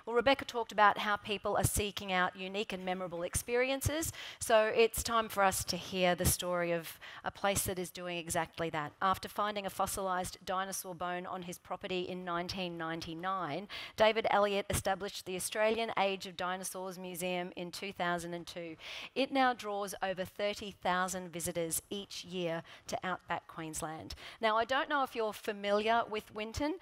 Well, Rebecca talked about how people are seeking out unique and memorable experiences, so it's time for us to hear the story of a place that is doing exactly that. After finding a fossilised dinosaur bone on his property in 1999, David Elliott established the Australian Age of Dinosaurs Museum in 2002. It now draws over 30,000 visitors each year to outback Queensland. Now, I don't know if you're familiar with Winton.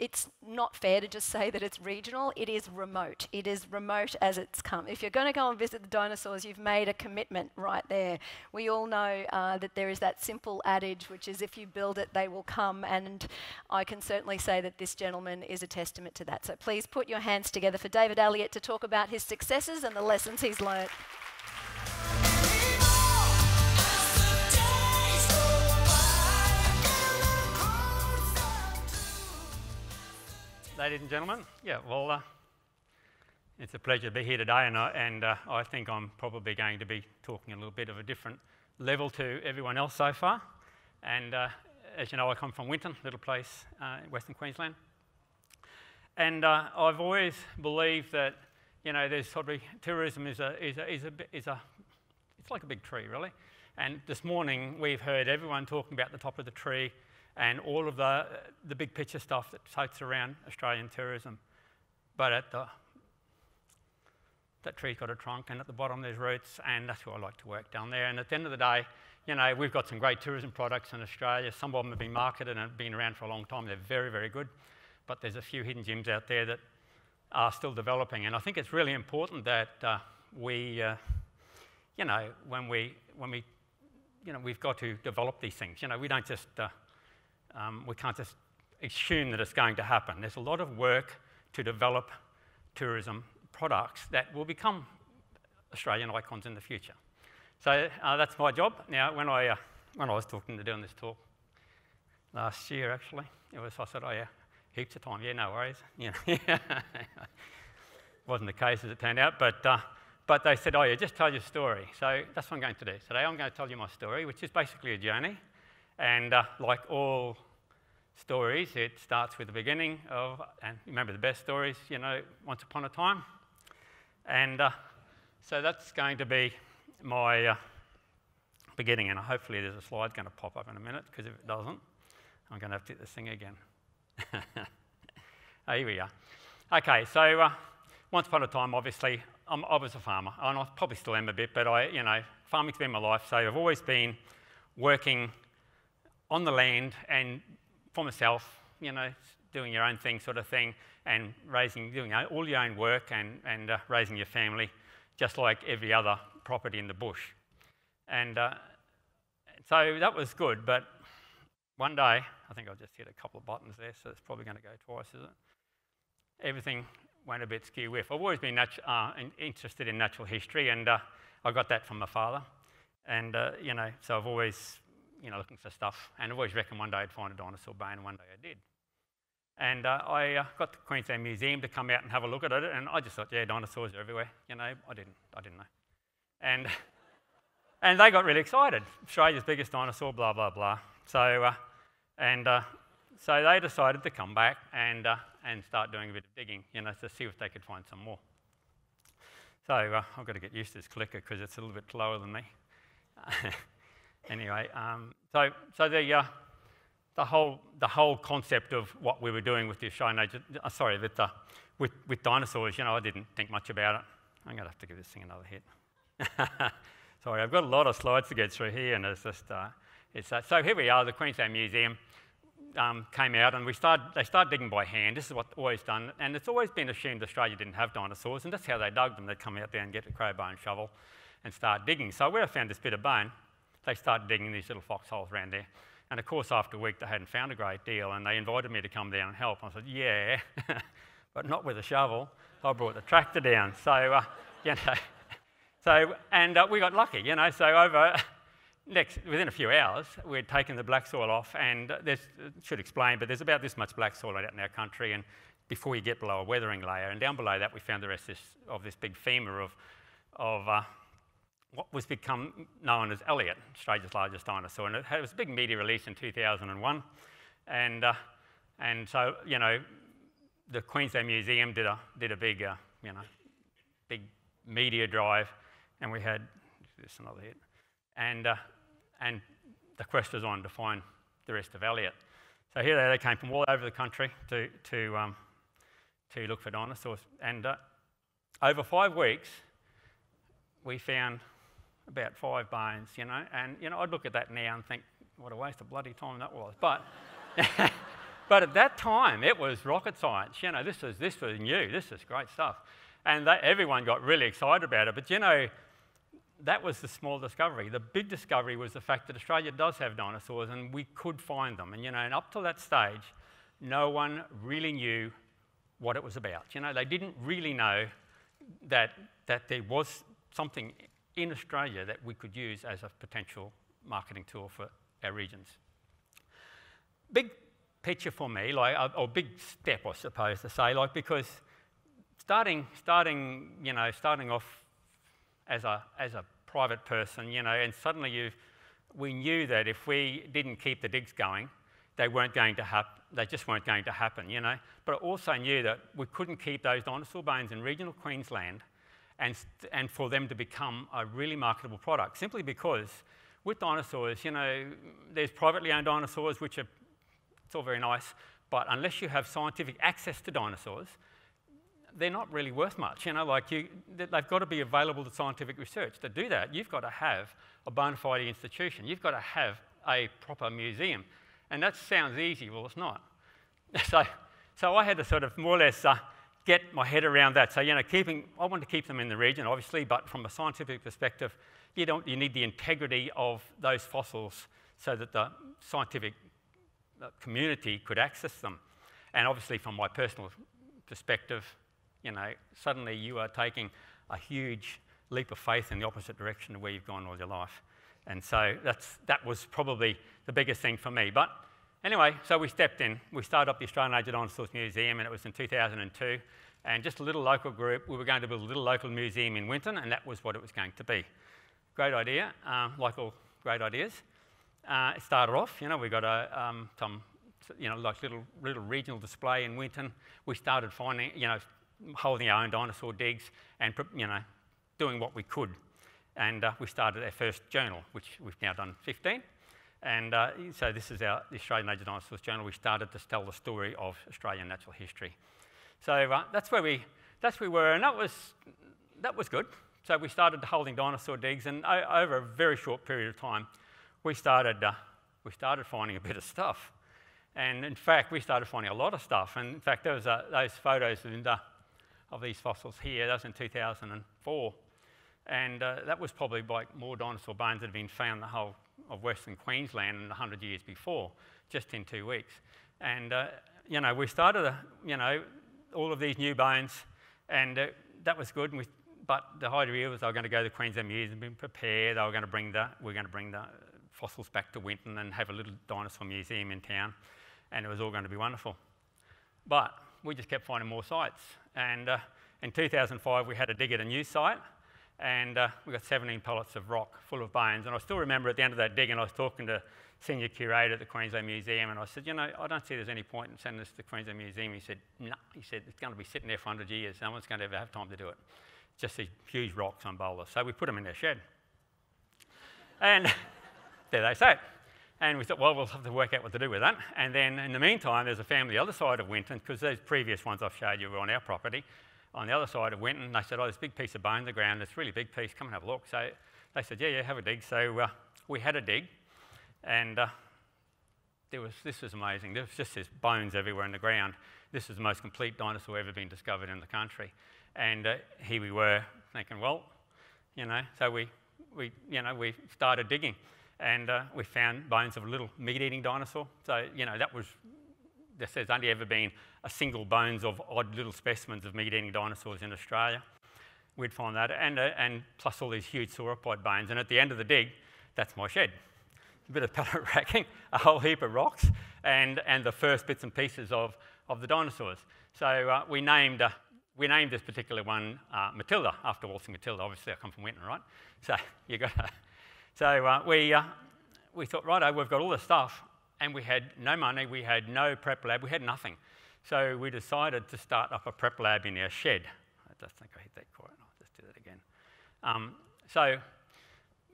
It's not fair to just say that it's regional. It is remote. It is remote as it's come. If you're going to go and visit the dinosaurs, you've made a commitment right there. We all know that there is that simple adage, which is if you build it, they will come, and I can certainly say that this gentleman is a testament to that. So please put your hands together for David Elliott to talk about his successes and the lessons he's learnt. Ladies and gentlemen, it's a pleasure to be here today, and I think I'm probably going to be talking a little bit of a different level to everyone else so far. And as you know, I come from Winton, a little place in Western Queensland. And I've always believed that, you know, there's probably tourism it's like a big tree, really. And this morning we've heard everyone talking about the top of the tree and all of the big picture stuff that floats around Australian tourism. But that tree's got a trunk, and at the bottom there's roots, and that's where I like to work, down there. And at the end of the day, you know, we've got some great tourism products in Australia. Some of them have been marketed and have been around for a long time. They're very, very good. But there's a few hidden gems out there that are still developing. And I think it's really important that we've got to develop these things. You know, we don't just we can't just assume that it's going to happen. There's a lot of work to develop tourism products that will become Australian icons in the future. So that's my job. Now, when I was doing this talk last year, actually, I said, oh yeah, heaps of time. Yeah, no worries. You know, wasn't the case as it turned out, but they said, oh yeah, just tell your story. So that's what I'm going to do. Today I'm going to tell you my story, which is basically a journey. And like all stories, it starts with the beginning of, and remember the best stories, you know, once upon a time. And so that's going to be my beginning, and hopefully there's a slide going to pop up in a minute, because if it doesn't, I'm going to have to hit this thing again. Oh, here we are. Okay, so once upon a time, obviously, I was a farmer, and I probably still am a bit, but farming's been my life, so I've always been working on the land and for myself, you know, doing your own thing sort of thing, and doing all your own work and raising your family, just like every other property in the bush. And so that was good, but one day, I think I just hit a couple of buttons there, so it's probably going to go twice, is it? Everything went a bit skew-whiff. I've always been interested in natural history, and I got that from my father. And, so I've always, looking for stuff, and I've always reckoned one day I'd find a dinosaur bone, and one day I did. And I got the Queensland Museum to come out and have a look at it, and I just thought, yeah, dinosaurs are everywhere. You know, I didn't know. And they got really excited. Australia's biggest dinosaur, blah, blah, blah. So, so they decided to come back and start doing a bit of digging, to see if they could find some more. So I've got to get used to this clicker because it's a little bit slower than me. Anyway, so the whole concept of what we were doing with the Australian Age, with dinosaurs, I didn't think much about it. I'm going to have to give this thing another hit. Sorry, I've got a lot of slides to get through here, and it's just so here we are. The Queensland Museum came out, and they started digging by hand. This is what always done, and it's always been assumed Australia didn't have dinosaurs, and that's how they dug them. They'd come out there and get a crowbar and shovel and start digging. So where I found this bit of bone, they started digging these little foxholes around there. And of course, after a week, they hadn't found a great deal, and they invited me to come down and help. I said, yeah, but not with a shovel. I brought the tractor down. So, we got lucky, So within a few hours, we'd taken the black soil off, and should explain, but there's about this much black soil out in our country, and before you get below a weathering layer, and down below that, we found the rest of this big femur of what was become known as Elliott, Australia's largest dinosaur. And it was a big media release in 2001. And so, the Queensland Museum did a big, big media drive, and we had this another hit, and the quest was on to find the rest of Elliott. So here they came from all over the country to look for dinosaurs, and over 5 weeks we found about 5 bones, and I'd look at that now and think, what a waste of bloody time that was, but. But at that time, it was rocket science. This was new. This is great stuff. And everyone got really excited about it. But, that was the small discovery. The big discovery was the fact that Australia does have dinosaurs and we could find them. And up to that stage, no one really knew what it was about. They didn't really know that there was something in Australia that we could use as a potential marketing tool for our regions. Big picture for me, or big step, I suppose to say, because starting off as a private person, and suddenly we knew that if we didn't keep the digs going, they just weren't going to happen, But I also knew that we couldn't keep those dinosaur bones in regional Queensland and for them to become a really marketable product, simply because with dinosaurs, there's privately owned dinosaurs, which are it's all very nice, but unless you have scientific access to dinosaurs, they're not really worth much. They've got to be available to scientific research. To do that, you've got to have a bona fide institution. You've got to have a proper museum. And that sounds easy. Well, it's not. So I had to sort of more or less get my head around that. So, I want to keep them in the region, obviously, but from a scientific perspective, you need the integrity of those fossils so that the scientific community could access them. And obviously from my personal perspective, suddenly you are taking a huge leap of faith in the opposite direction of where you've gone all your life. And so that was probably the biggest thing for me. But anyway, so we stepped in. We started up the Australian Age of Dinosaurs Museum, and it was in 2002. And just a little local group, we were going to build a little local museum in Winton, and that was what it was going to be. Great idea, like all great ideas. It started off, we got some, little regional display in Winton. We started finding, holding our own dinosaur digs and, doing what we could. And we started our first journal, which we've now done 15. And so this is the Australian Age of Dinosaurs journal. We started to tell the story of Australian natural history. So that's where we were, and that was good. So we started holding dinosaur digs, and over a very short period of time, we started finding a bit of stuff. And in fact, we started finding a lot of stuff. And in fact, there was those photos of these fossils here. That was in 2004. And that was probably like more dinosaur bones that had been found in the whole of Western Queensland in 100 years before, just in 2 weeks. And, we started, all of these new bones, and that was good. But the idea was they were going to go to the Queensland Museum and prepare. We're going to bring the fossils back to Winton and have a little dinosaur museum in town, and it was all going to be wonderful. But we just kept finding more sites, and in 2005 we had to dig at a new site, and we got 17 pallets of rock full of bones. And I still remember at the end of that dig, and I was talking to senior curator at the Queensland Museum, and I said, I don't see there's any point in sending this to the Queensland Museum. He said, no, he said, it's going to be sitting there for 100 years. No one's going to ever have time to do it. Just these huge rocks on boulders. So we put them in their shed. And there they sat. And we thought, well, we'll have to work out what to do with that. And then in the meantime, there's a family the other side of Winton, because those previous ones I've showed you were on our property. On the other side of Winton, they said, oh, there's a big piece of bone in the ground. It's a really big piece. Come and have a look. So they said, yeah, have a dig. So we had a dig. And this was amazing. There was just this bones everywhere in the ground. This is the most complete dinosaur ever been discovered in the country. And here we were thinking, well, so we started digging, and we found bones of a little meat-eating dinosaur. So, there's only ever been a single bones of odd little specimens of meat-eating dinosaurs in Australia. We'd find that, and plus all these huge sauropod bones. And at the end of the dig, that's my shed. A bit of pellet racking, a whole heap of rocks, and the first bits and pieces of the dinosaurs. So we named this particular one Matilda, after waltzing Matilda. Obviously, I come from Winton, right? So you got to. So we thought, righto, we've got all this stuff, and we had no money, we had no prep lab, we had nothing. So we decided to start up a prep lab in our shed. I just think I hit that quite. I'll just do that again. So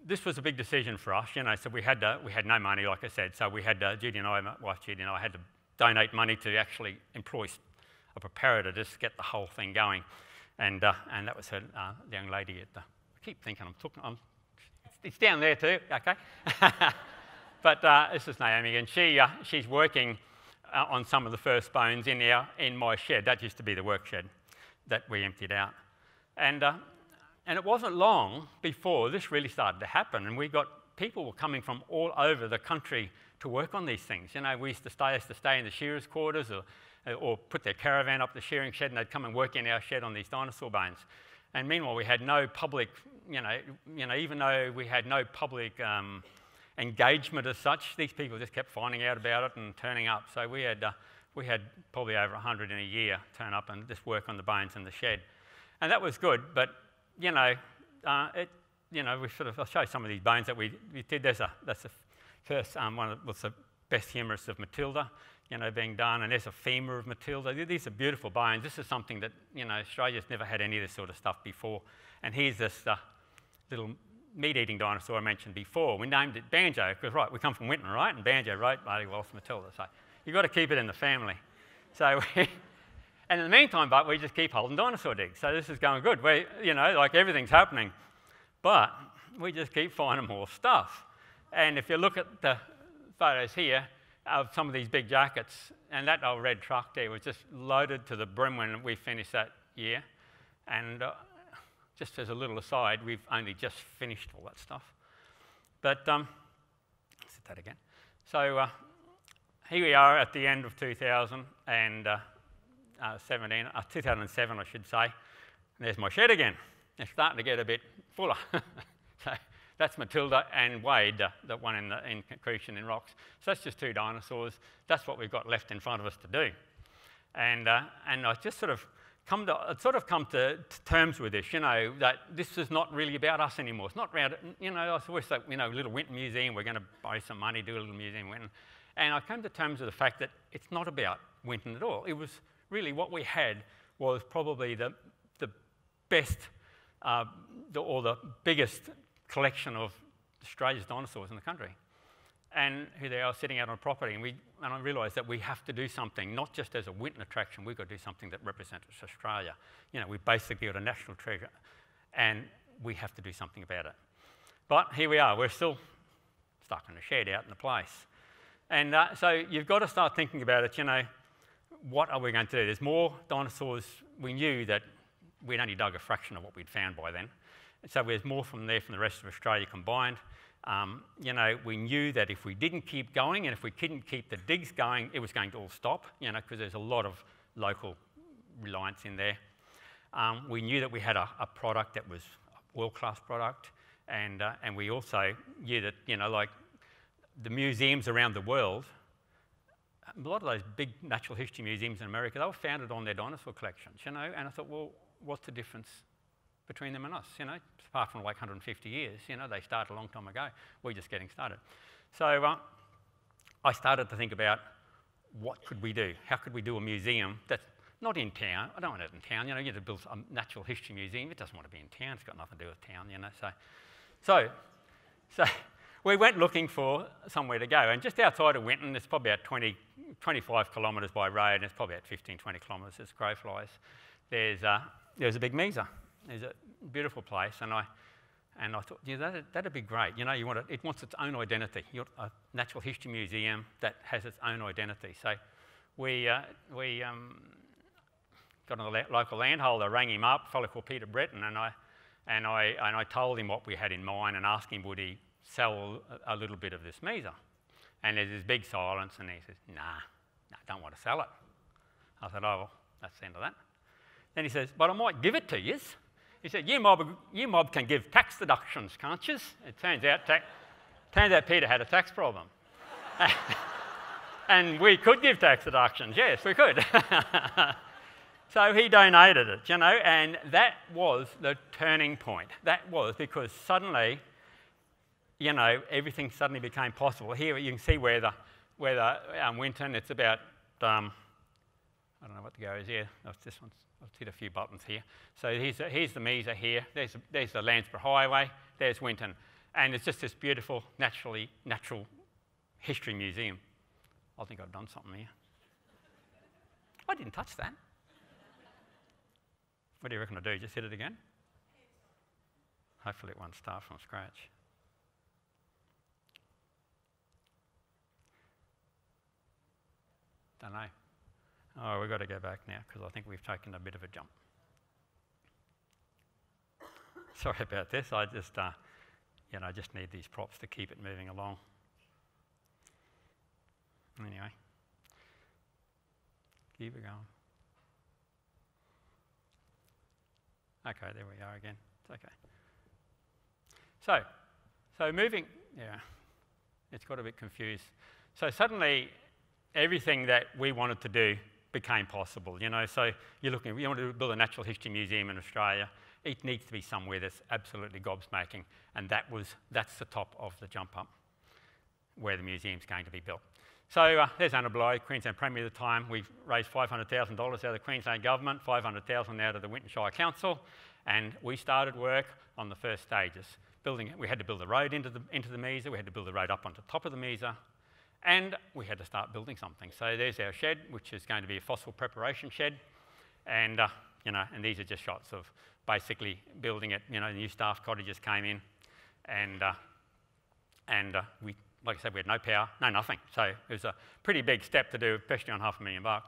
this was a big decision for us, you know. So we had no money, like I said. So we had Judy and I, my wife Judy and I, had to donate money to actually employ a preparator to just get the whole thing going, and that was her, the young lady at the. I keep thinking it's down there too. Okay, but this is Naomi, and she's working on some of the first bones in my shed. That used to be the work shed that we emptied out, and it wasn't long before this really started to happen, and people were coming from all over the country to work on these things. You know, we used to stay in the shearers' quarters or put their caravan up the shearing shed, and they'd come and work in our shed on these dinosaur bones. And meanwhile, we had no public, even though we had no public engagement as such, these people just kept finding out about it and turning up. So we had probably over 100 in a year turn up and just work on the bones in the shed, and that was good. But we I'll show you some of these bones that we did. That's the first one was the best humerus of Matilda, being done, and there's a femur of Matilda. These are beautiful bones. This is something that Australia's never had any of this sort of stuff before. And here's this little meat-eating dinosaur I mentioned before. We named it Banjo because we come from Winton, right? And Banjo wrote bloody well for Matilda, so you've got to keep it in the family. So, and in the meantime, but we just keep holding dinosaur digs. So this is going good. Like everything's happening, but we just keep finding more stuff. And if you look at the photos here of some of these big jackets, and that old red truck there was just loaded to the brim when we finished that year. And just as a little aside, we've only just finished all that stuff. But let's hit that again. So here we are at the end of 2007, I should say. And there's my shed again. It's starting to get a bit fuller. So that's Matilda and Wade, the one in concretion in rocks. So that's just two dinosaurs. That's what we've got left in front of us to do. And I just sort of come to terms with this, that this is not really about us anymore. It's not about, I always like, little Winton Museum, we're going to borrow some money, do a little museum in Winton. And I came to terms with the fact that it's not about Winton at all. It was really what we had was probably the best or the biggest collection of Australia's dinosaurs in the country. And here they are sitting out on a property, and I realised that we have to do something, not just as a Winton attraction, we've got to do something that represents Australia. We've basically got a national treasure, and we have to do something about it. But here we are, we're still stuck in a shed out in the place. And so you've got to start thinking about it, what are we going to do? There's more dinosaurs. We knew that we'd only dug a fraction of what we'd found by then. So there's more from there from the rest of Australia combined. We knew that if we didn't keep going and if we couldn't keep the digs going, it was going to all stop, because there's a lot of local reliance in there. We knew that we had a product that was a world-class product, and we also knew that, like the museums around the world, a lot of those big natural history museums in America, they were founded on their dinosaur collections, and I thought, well, what's the difference between them and us, apart from like 150 years, they started a long time ago. We're just getting started. So I started to think about what could we do? How could we do a museum that's not in town? I don't want it in town, you have to build a natural history museum. It doesn't want to be in town. It's got nothing to do with town, So we went looking for somewhere to go. And just outside of Winton, it's probably about 25 kilometres by road, and it's probably about 15, 20 kilometres as crow flies. There's a big mesa. There's a beautiful place, and I thought, that'd be great. It wants its own identity. You want a natural history museum that has its own identity. So we got a local landholder, rang him up, a fellow called Peter Breton, and I told him what we had in mind and asked him would he sell a little bit of this mesa. And there's this big silence, and he says, nah, don't want to sell it. I said, oh, well, that's the end of that. Then he says, but I might give it to you. He said, you mob can give tax deductions, can't you? It turns out Peter had a tax problem. And we could give tax deductions, yes, we could. So he donated it, and that was the turning point. That was because suddenly, everything suddenly became possible. Here you can see where the Winton, it's about, I don't know what the go is here. Oh, this one's, I've hit a few buttons here. So here's the Mesa here. There's the Landsborough Highway. There's Winton. And it's just this beautiful natural history museum. I think I've done something here. I didn't touch that. What do you reckon I do? Just hit it again? Hopefully it won't start from scratch. Don't know. Oh, we've got to go back now because I think we've taken a bit of a jump. Sorry about this. I just, just need these props to keep it moving along. Anyway, keep it going. Okay, there we are again. It's okay. So moving, yeah, it's got a bit confused. So suddenly, everything that we wanted to do became possible, So you want to build a natural history museum in Australia. It needs to be somewhere that's absolutely gobsmacking, and that's the top of the jump up where the museum's going to be built. So there's Anna Bligh, Queensland Premier at the time. We've raised $500,000 out of the Queensland government, $500,000 out of the Winton Shire Council, and we started work on the first stages. We had to build a road into the Mesa, we had to build a road up onto the top of the Mesa, and we had to start building something. So there's our shed, which is going to be a fossil preparation shed, and and these are just shots of basically building it. New staff cottages came in, and we, like I said, we had no power, no nothing. So it was a pretty big step to do, especially on $500,000.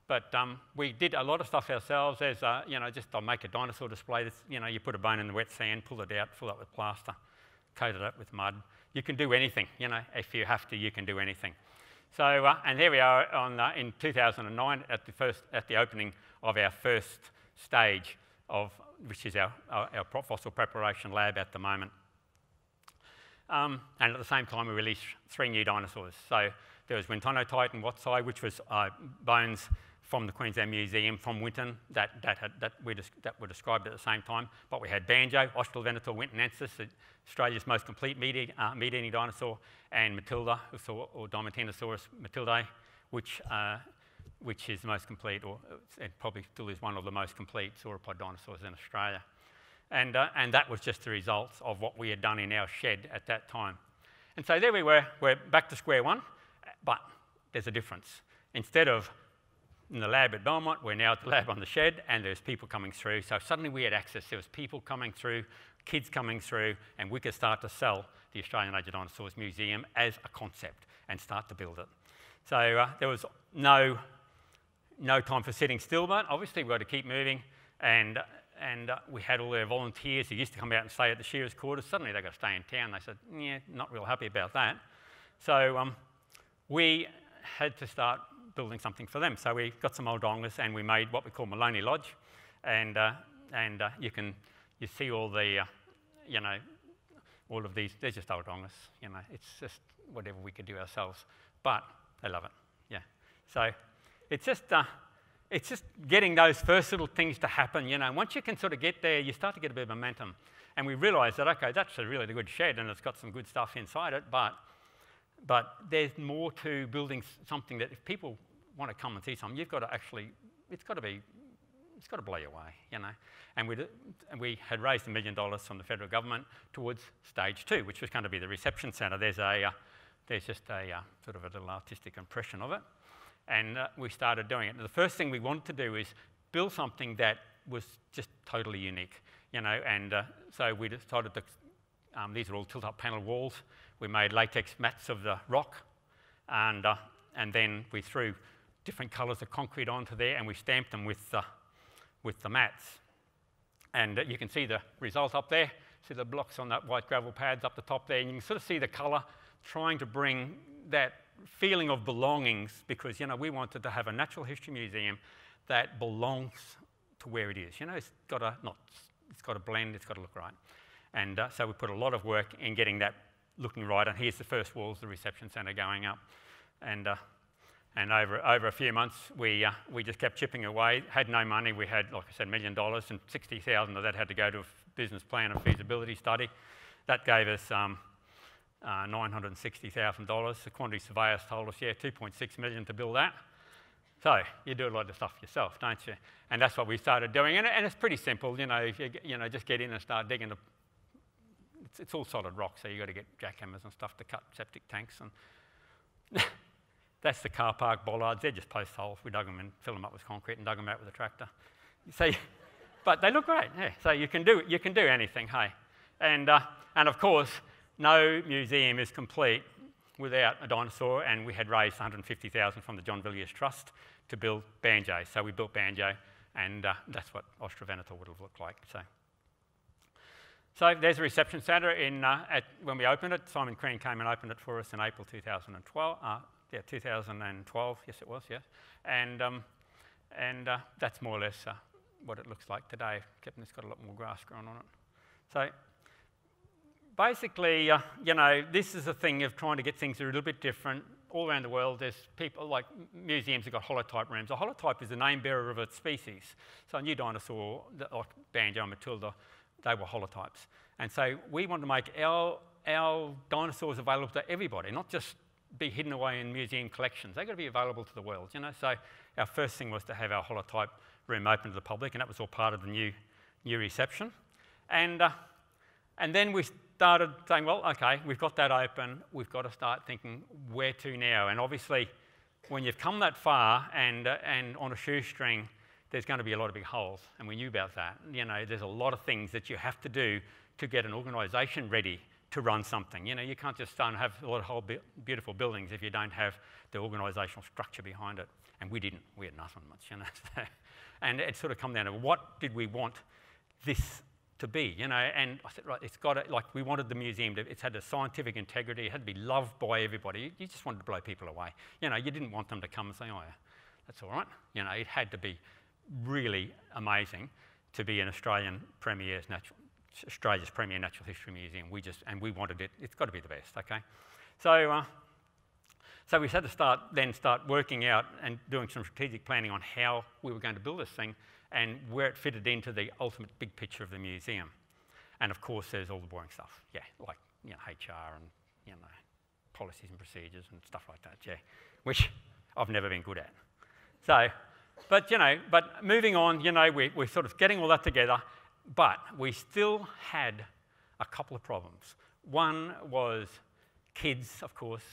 But we did a lot of stuff ourselves. There's, I'll make a dinosaur display. That's, you put a bone in the wet sand, pull it out, fill it with plaster, coat it up with mud. You can do anything, if you have to, you can do anything. So, and here we are in 2009 at the opening of our first stage which is our fossil preparation lab at the moment. And at the same time, we released 3 new dinosaurs. So there was Holotype and Holotype, which was bones from the Queensland Museum from Winton that were described at the same time. But we had Banjo, Australornis wintonensis, Australia's most complete meat-eating dinosaur, and Matilda, or Dinosaurus Matildae, which is the most complete, or it probably still is one of the most complete sauropod dinosaurs in Australia. And that was just the results of what we had done in our shed at that time. And so there we were, we're back to square one, but there's a difference. Instead of in the lab at Belmont, we're now at the lab on the shed, and there's people coming through. So suddenly we had access. There was people coming through, kids coming through, and we could start to sell the Australian Age of Dinosaurs Museum as a concept and start to build it. So there was no time for sitting still, but obviously we've got to keep moving. And we had all their volunteers who used to come out and stay at the shearers' quarters. Suddenly they got to stay in town. They said, yeah, not real happy about that. So we had to start building something for them. So we got some old dongas and we made what we call Maloney Lodge. And you see all the, all of these, they're just old dongas. It's just whatever we could do ourselves. But they love it, yeah. So it's just getting those first little things to happen. Once you can sort of get there, you start to get a bit of momentum. And we realised that, okay, that's a really good shed and it's got some good stuff inside it, but there's more to building something that if people want to come and see something, you've got to actually, it's got to blow you away, And we had raised $1 million from the federal government towards stage 2, which was going to be the reception centre. There's just a sort of a little artistic impression of it. And we started doing it. And the first thing we wanted to do is build something that was just totally unique, so we decided to, these are all tilt-up panel walls. We made latex mats of the rock, and then we threw different colours of concrete onto there, and we stamped them with the mats. And you can see the result up there. See the blocks on that white gravel pads up the top there, and you can sort of see the colour trying to bring that feeling of belongings, because we wanted to have a natural history museum that belongs to where it is. It's got to blend, it's got to look right. And so we put a lot of work in getting that looking right. And here's the first walls, the reception centre going up. And over a few months, we just kept chipping away. Had no money. We had, like I said, $1 million, and 60,000 of that had to go to a business plan and feasibility study. That gave us $960,000. The quantity surveyors told us, yeah, $2.6 million to build that. So you do a lot of stuff yourself, don't you? And that's what we started doing. And it's pretty simple, if you just get in and start digging. It's all solid rock, so you've got to get jackhammers and stuff to cut septic tanks. And that's the car park bollards. They're just post holes. We dug them and filled them up with concrete and dug them out with a tractor. So, but they look great, yeah. So you can do anything, hey. And of course, no museum is complete without a dinosaur, and we had raised $150,000 from the John Villiers Trust to build Banjo. So we built Banjo, and that's what Ostrovenator would have looked like. So there's a reception centre when we opened it. Simon Crean came and opened it for us in April 2012. 2012, yes it was, yes. And that's more or less what it looks like today, except it's got a lot more grass growing on it. So basically, this is a thing of trying to get things that are a little bit different. All around the world, there's people like museums have got holotype rooms. A holotype is the name bearer of its species. So a new dinosaur, like Banjo and Matilda, they were holotypes. And so we want to make our dinosaurs available to everybody, not just be hidden away in museum collections. They've got to be available to the world, So our first thing was to have our holotype room open to the public, and that was all part of the new reception. And then we started saying, well, okay, we've got that open. We've got to start thinking where to now. And obviously, when you've come that far and on a shoestring, there's going to be a lot of big holes, and we knew about that. There's a lot of things that you have to do to get an organisation ready to run something. You can't just start and have a lot of whole beautiful buildings if you don't have the organisational structure behind it. And we didn't. We had nothing much, And it sort of come down to what did we want this to be, And I said, right, it's got to, we wanted the museum to, it's had a scientific integrity. It had to be loved by everybody. You just wanted to blow people away. You didn't want them to come and say, oh, yeah, that's all right. It had to be really amazing to be an Australia's premier natural history museum. We wanted it. It's got to be the best, okay? So we had to start working out and doing some strategic planning on how we were going to build this thing and where it fitted into the ultimate big picture of the museum. And of course, there's all the boring stuff, yeah, like HR and policies and procedures and stuff like that, yeah, which I've never been good at. So, but moving on, we're sort of getting all that together, but we still had a couple of problems. One was kids, of course,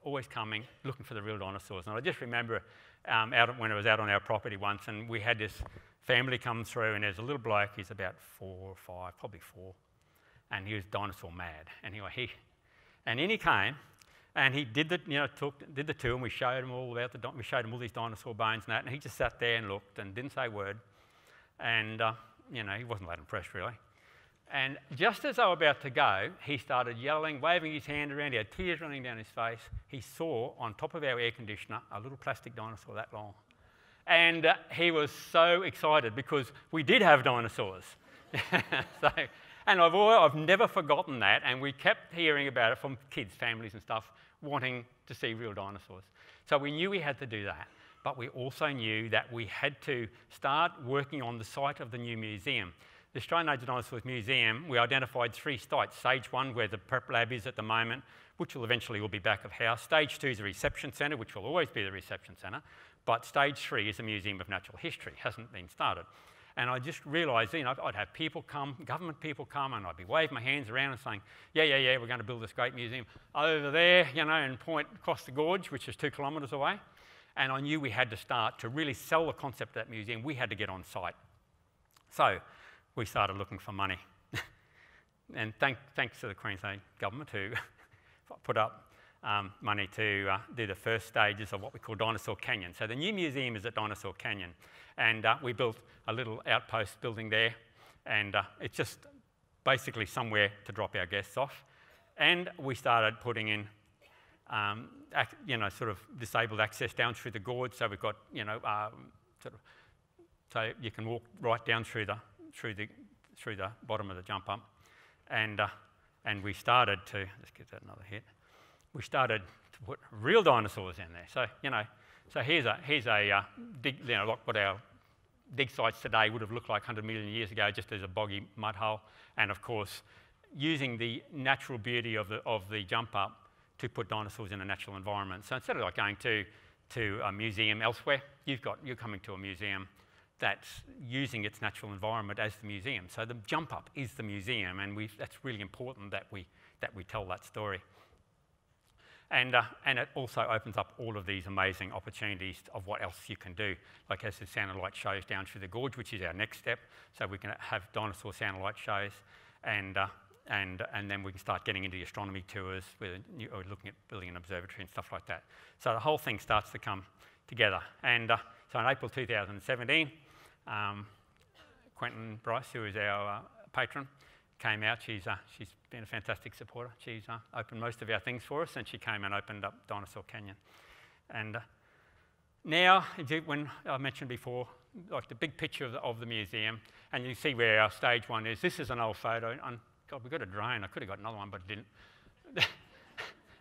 always coming, looking for the real dinosaurs. And I just remember when I was out on our property once, and we had this family come through, and there's a little bloke, he's about 4 or 5, probably 4, and he was dinosaur mad. Anyway, he came, and he did the tour, and we showed him all these dinosaur bones and that, and he just sat there and looked and didn't say a word, and he wasn't that impressed really. And just as I was about to go, he started yelling, waving his hand around. He had tears running down his face. He saw on top of our air conditioner a little plastic dinosaur that long. And he was so excited because we did have dinosaurs. And I've never forgotten that. And we kept hearing about it from kids, families and stuff, wanting to see real dinosaurs. So we knew we had to do that. But we also knew that we had to start working on the site of the new museum. The Australian Age of Dinosaurs Museum, we identified 3 sites. Stage 1, where the prep lab is at the moment, which will eventually be back of house. Stage 2 is a reception centre, which will always be the reception centre. But Stage 3 is a museum of natural history, hasn't been started. And I just realised, I'd have people come, government people come, and I'd be waving my hands around and saying, yeah, we're going to build this great museum over there, and point across the gorge, which is 2 kilometres away. And I knew we had to start to really sell the concept of that museum. We had to get on site. So we started looking for money. And thanks to the Queensland government who put up money to do the first stages of what we call Dinosaur Canyon. So the new museum is at Dinosaur Canyon. And we built a little outpost building there. And it's just basically somewhere to drop our guests off. And we started putting in, sort of disabled access down through the gorge. So we've got, so you can walk right down through the bottom of the jump up, and we started to, let's get that another hit. We started to put real dinosaurs in there. So so here's a dig, like what our dig sites today would have looked like 100 million years ago, just as a boggy mud hole, and of course using the natural beauty of the jump up to put dinosaurs in a natural environment. So instead of going to to a museum elsewhere. You're coming to a museum that's using its natural environment as the museum. So the jump up is the museum, and that's really important that we tell that story. And it also opens up all of these amazing opportunities of what else you can do. Like as the sound and light shows down through the gorge, which is our next step. So we can have dinosaur sound and light shows, and then we can start getting into the astronomy tours or looking at building an observatory and stuff like that. So the whole thing starts to come together. And so in April 2017, Quentin Bryce, who is our patron, came out. She's been a fantastic supporter. She's opened most of our things for us, and she came and opened up Dinosaur Canyon. And now, when I mentioned before, like the big picture of the museum, and you see where our stage one is. This is an old photo. And God, we've got a drone. I could have got another one, but didn't.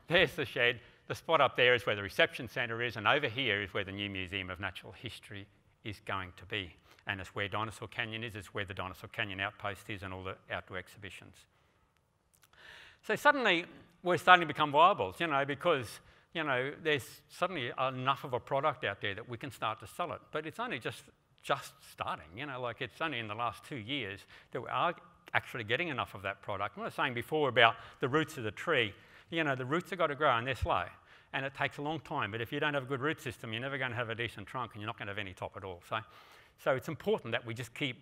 There's the shed. The spot up there is where the reception centre is, and over here is where the new Museum of Natural History is going to be. And it's where Dinosaur Canyon is. It's where the Dinosaur Canyon outpost is and all the outdoor exhibitions. So suddenly, we're starting to become viable, because, there's suddenly enough of a product out there that we can start to sell it. But it's only just starting, like it's only in the last 2 years that we are actually getting enough of that product. I was saying before about the roots of the tree. The roots have got to grow, and they're slow. And it takes a long time. But if you don't have a good root system, you're never going to have a decent trunk, and you're not going to have any top at all. So it's important that we just keep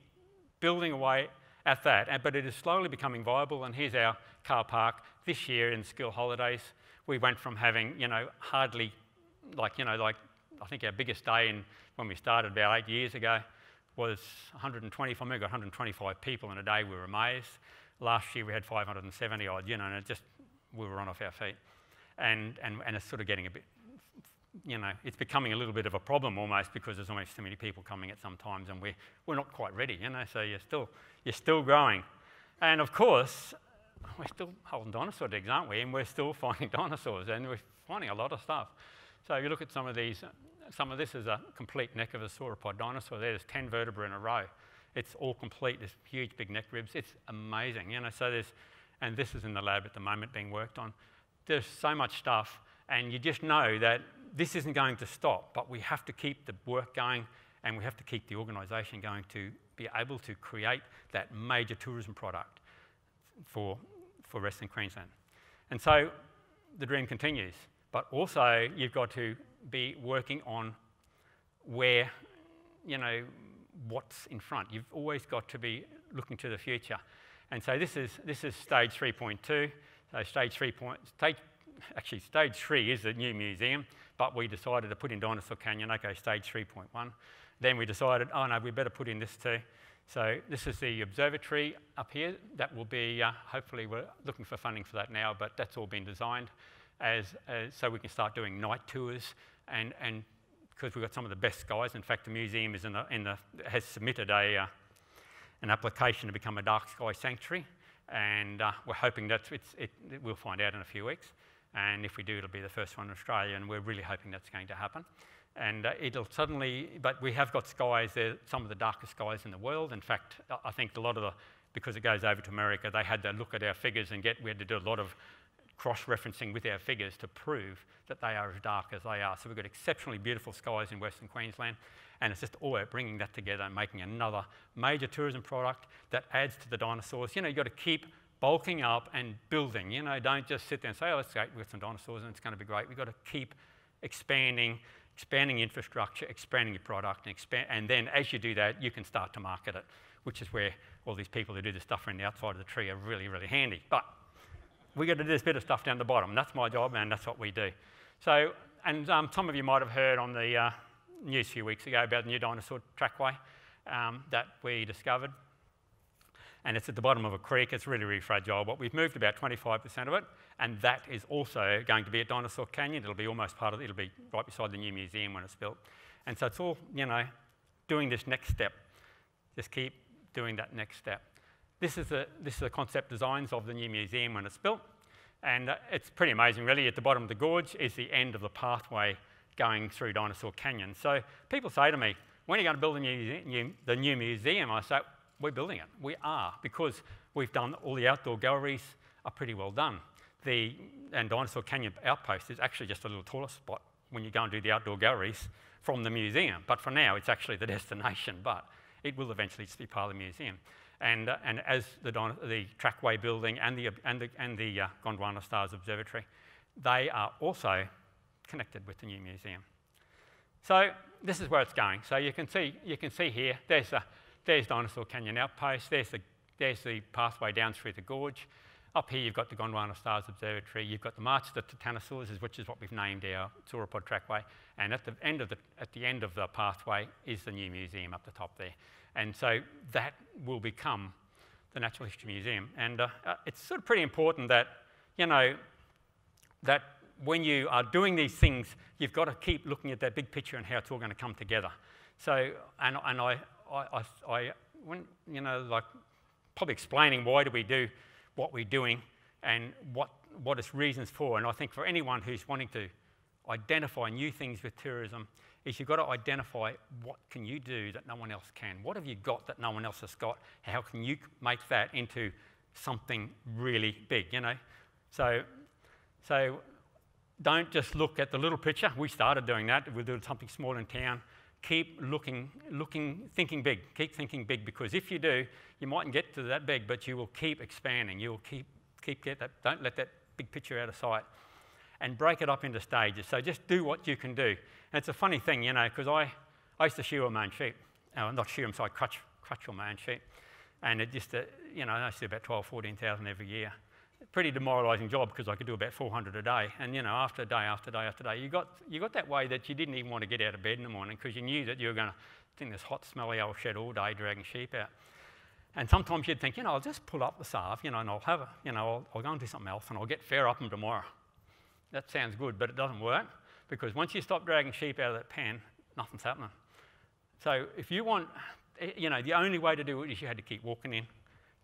building away at that, but it is slowly becoming viable. And here's our car park. This year in school holidays, we went from having, hardly, I think our biggest day when we started about 8 years ago was 125, maybe 125 people in a day. We were amazed. Last year we had 570 odd, and we were on off our feet. And it's sort of getting a bit, it's becoming a little bit of a problem almost, because there's almost too many people coming at some times, and we're not quite ready, so you're still growing. And of course, we're still holding dinosaur digs, aren't we? And we're still finding dinosaurs, and we're finding a lot of stuff. So if you look at some of these, some of this is a complete neck of a sauropod dinosaur. There's 10 vertebrae in a row. It's all complete, there's huge big neck ribs. It's amazing, so and this is in the lab at the moment being worked on. There's so much stuff, and you just know that this isn't going to stop, but we have to keep the work going, and we have to keep the organisation going to be able to create that major tourism product for Western Queensland. And so the dream continues, but also you've got to be working on where, what's in front. You've always got to be looking to the future. And so this is stage 3.2. So stage 3 is the new museum, but we decided to put in Dinosaur Canyon. Okay, stage 3.1. Then we decided, oh no, we better put in this too. So this is the observatory up here. That will be, hopefully we're looking for funding for that now, but that's all been designed so we can start doing night tours, and because we've got some of the best skies. In fact, the museum is has submitted an application to become a dark sky sanctuary, and we're hoping that we'll find out in a few weeks. And if we do, it'll be the first one in Australia, and we're really hoping that's going to happen. And but we have got skies, they're some of the darkest skies in the world. In fact, I think because it goes over to America, they had to look at our figures and we had to do a lot of cross-referencing with our figures to prove that they are as dark as they are. So we've got exceptionally beautiful skies in Western Queensland, and it's just all about bringing that together and making another major tourism product that adds to the dinosaurs. You've got to keep bulking up and building. Don't just sit there and say, oh, let's go with some dinosaurs and it's going to be great. We've got to keep expanding infrastructure, expanding your product, and then as you do that, you can start to market it, which is where all these people who do the stuff around the outside of the tree are really, really handy. But we've got to do this bit of stuff down the bottom. That's my job, and that's what we do. So, and some of you might have heard on the news a few weeks ago about the new dinosaur trackway that we discovered. And it's at the bottom of a creek. It's really, really fragile, but we've moved about 25% of it, and that is also going to be at Dinosaur Canyon. It'll be almost part of it. It'll be right beside the new museum when it's built. And so it's all, doing this next step. Just keep doing that next step. This is the concept designs of the new museum when it's built, and it's pretty amazing, really. At the bottom of the gorge is the end of the pathway going through Dinosaur Canyon. So people say to me, when are you going to build the new museum? I say, we're building it. We are, because we've done all the outdoor galleries are pretty well done. And Dinosaur Canyon Outpost is actually just a little tourist spot when you go and do the outdoor galleries from the museum. But for now, it's actually the destination, but it will eventually just be part of the museum. And as the trackway building and the Gondwana Stars Observatory, they are also connected with the new museum. So this is where it's going. So you can see here, there's Dinosaur Canyon Outpost, there's the pathway down through the gorge. Up here you've got the Gondwana Stars Observatory, you've got the March of the Titanosaurs, which is what we've named our sauropod trackway, and at the end of the pathway is the new museum up the top there. And so that will become the Natural History Museum. And it's sort of pretty important that, you know, that when you are doing these things, you've got to keep looking at that big picture and how it's all going to come together. So, and I when, you know, like probably explaining why do we do what we're doing and what its reasons for. And I think for anyone who's wanting to identify new things with tourism, is you've got to identify what can you do that no one else can. What have you got that no one else has got? How can you make that into something really big, you know? So don't just look at the little picture. We started doing that. We'll do something small in town. Keep thinking big. Keep thinking big, because if you do, you mightn't get to that big, but you will keep expanding. You'll keep get that. Don't let that big picture out of sight, and break it up into stages. So just do what you can do. And it's a funny thing, you know, because I used to shear my own sheep. Not shear them, so I crutch all my own sheep, and it just, you know, I used to do about 12,000, 14,000 every year. Pretty demoralising job, because I could do about 400 a day, and you know, after day after day after day, you got that way that you didn't even want to get out of bed in the morning, because you knew that you were going to sit in this hot, smelly old shed all day dragging sheep out. And sometimes you'd think, you know, I'll just pull up the salve, you know, and I'll have I'll go and do something else, and I'll get fair up them tomorrow. That sounds good, but it doesn't work, because once you stop dragging sheep out of that pen, nothing's happening. So if you want, you know, the only way to do it is you had to keep walking in,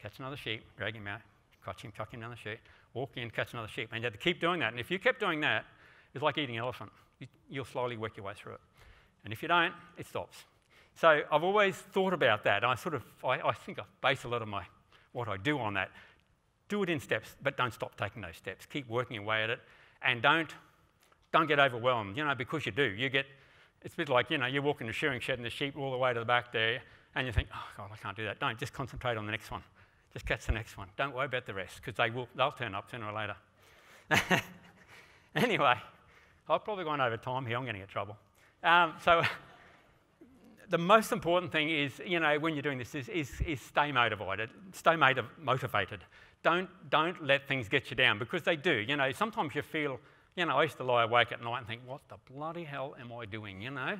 catch another sheep, drag him out, chuck him down the sheep, walk in, catch another sheep. And you had to keep doing that. And if you kept doing that, it's like eating an elephant. You'll slowly work your way through it. And if you don't, it stops. So I've always thought about that. I think I base a lot of what I do on that. Do it in steps, but don't stop taking those steps. Keep working away at it, and don't get overwhelmed. You know, because you do. It's a bit like, you know, you walk in the shearing shed and the sheep all the way to the back there, and you think, oh God, I can't do that. Don't. Just concentrate on the next one. Just catch the next one. Don't worry about the rest, because they'll turn up sooner or later. Anyway, I've probably gone over time here. I'm going to get trouble. So the most important thing is, you know, when you're doing this is stay motivated. Stay motivated. Don't let things get you down, because they do. You know, sometimes you feel, you know, I used to lie awake at night and think, what the bloody hell am I doing, you know?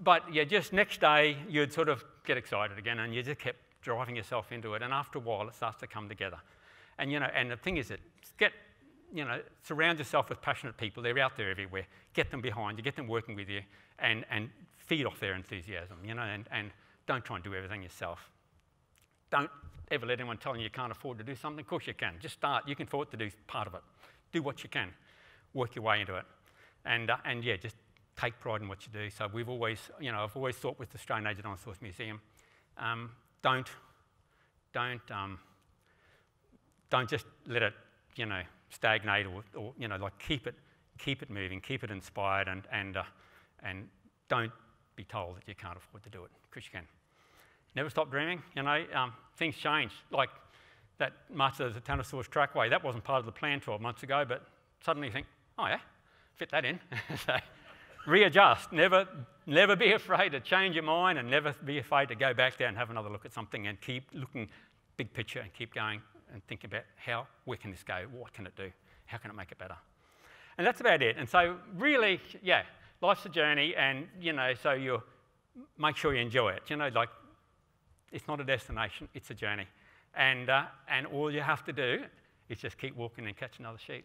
But yeah, just next day you'd sort of get excited again, and you just kept driving yourself into it, and after a while it starts to come together. And you know, and the thing is that surround yourself with passionate people. They're out there everywhere. Get them behind you, get them working with you, and feed off their enthusiasm, you know, and don't try and do everything yourself. Don't ever let anyone tell you you can't afford to do something. Of course you can. Just start. You can afford to do part of it. Do what you can. Work your way into it. And yeah, just take pride in what you do. So we've always, you know, I've always thought with the Australian Age of Dinosaurs Museum, don't just let it, you know, stagnate or you know, like keep it moving, keep it inspired, and don't be told that you can't afford to do it, because you can. Never stop dreaming. You know, things change. Like that March of the Titanosaurs trackway, that wasn't part of the plan 12 months ago, but suddenly you think, oh yeah, fit that in. So readjust. Never be afraid to change your mind, and never be afraid to go back there and have another look at something, and keep looking big picture and keep going and think about where can this go? What can it do? How can it make it better? And that's about it. And so really, yeah, life's a journey, and you know, so you make sure you enjoy it. You know, like it's not a destination, it's a journey. And all you have to do is just keep walking and catch another sheep.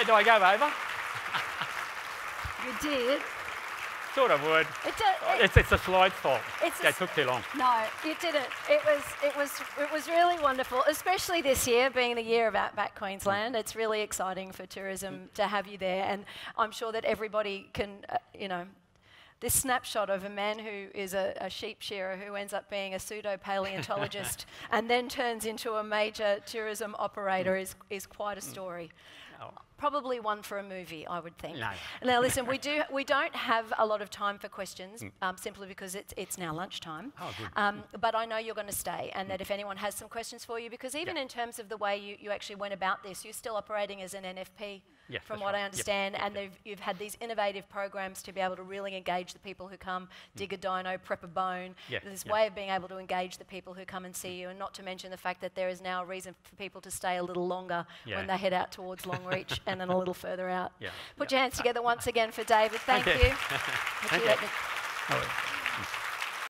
Do I go over? You did. Sort of would. It's the slide's fault. It took too long. No, you didn't. It was really wonderful, especially this year being the year of Outback Queensland. It's really exciting for tourism to have you there, and I'm sure that everybody can, you know, this snapshot of a man who is a sheep shearer who ends up being a pseudo-paleontologist and then turns into a major tourism operator is quite a story. Oh. probably one for a movie, I would think. No. Now listen, we don't have a lot of time for questions, simply because it's now lunchtime. Oh, good. But I know you're going to stay, and that if anyone has some questions for you, because even in terms of the way you actually went about this, you're still operating as an NFP. Yes, from that's what right. I understand, and you've had these innovative programs to be able to really engage the people who come, dig a dino, prep a bone. This way of being able to engage the people who come and see you, and not to mention the fact that there is now a reason for people to stay a little longer when they head out towards Longreach and then a little further out. Put your hands together once again for David. Thank you. Thank you.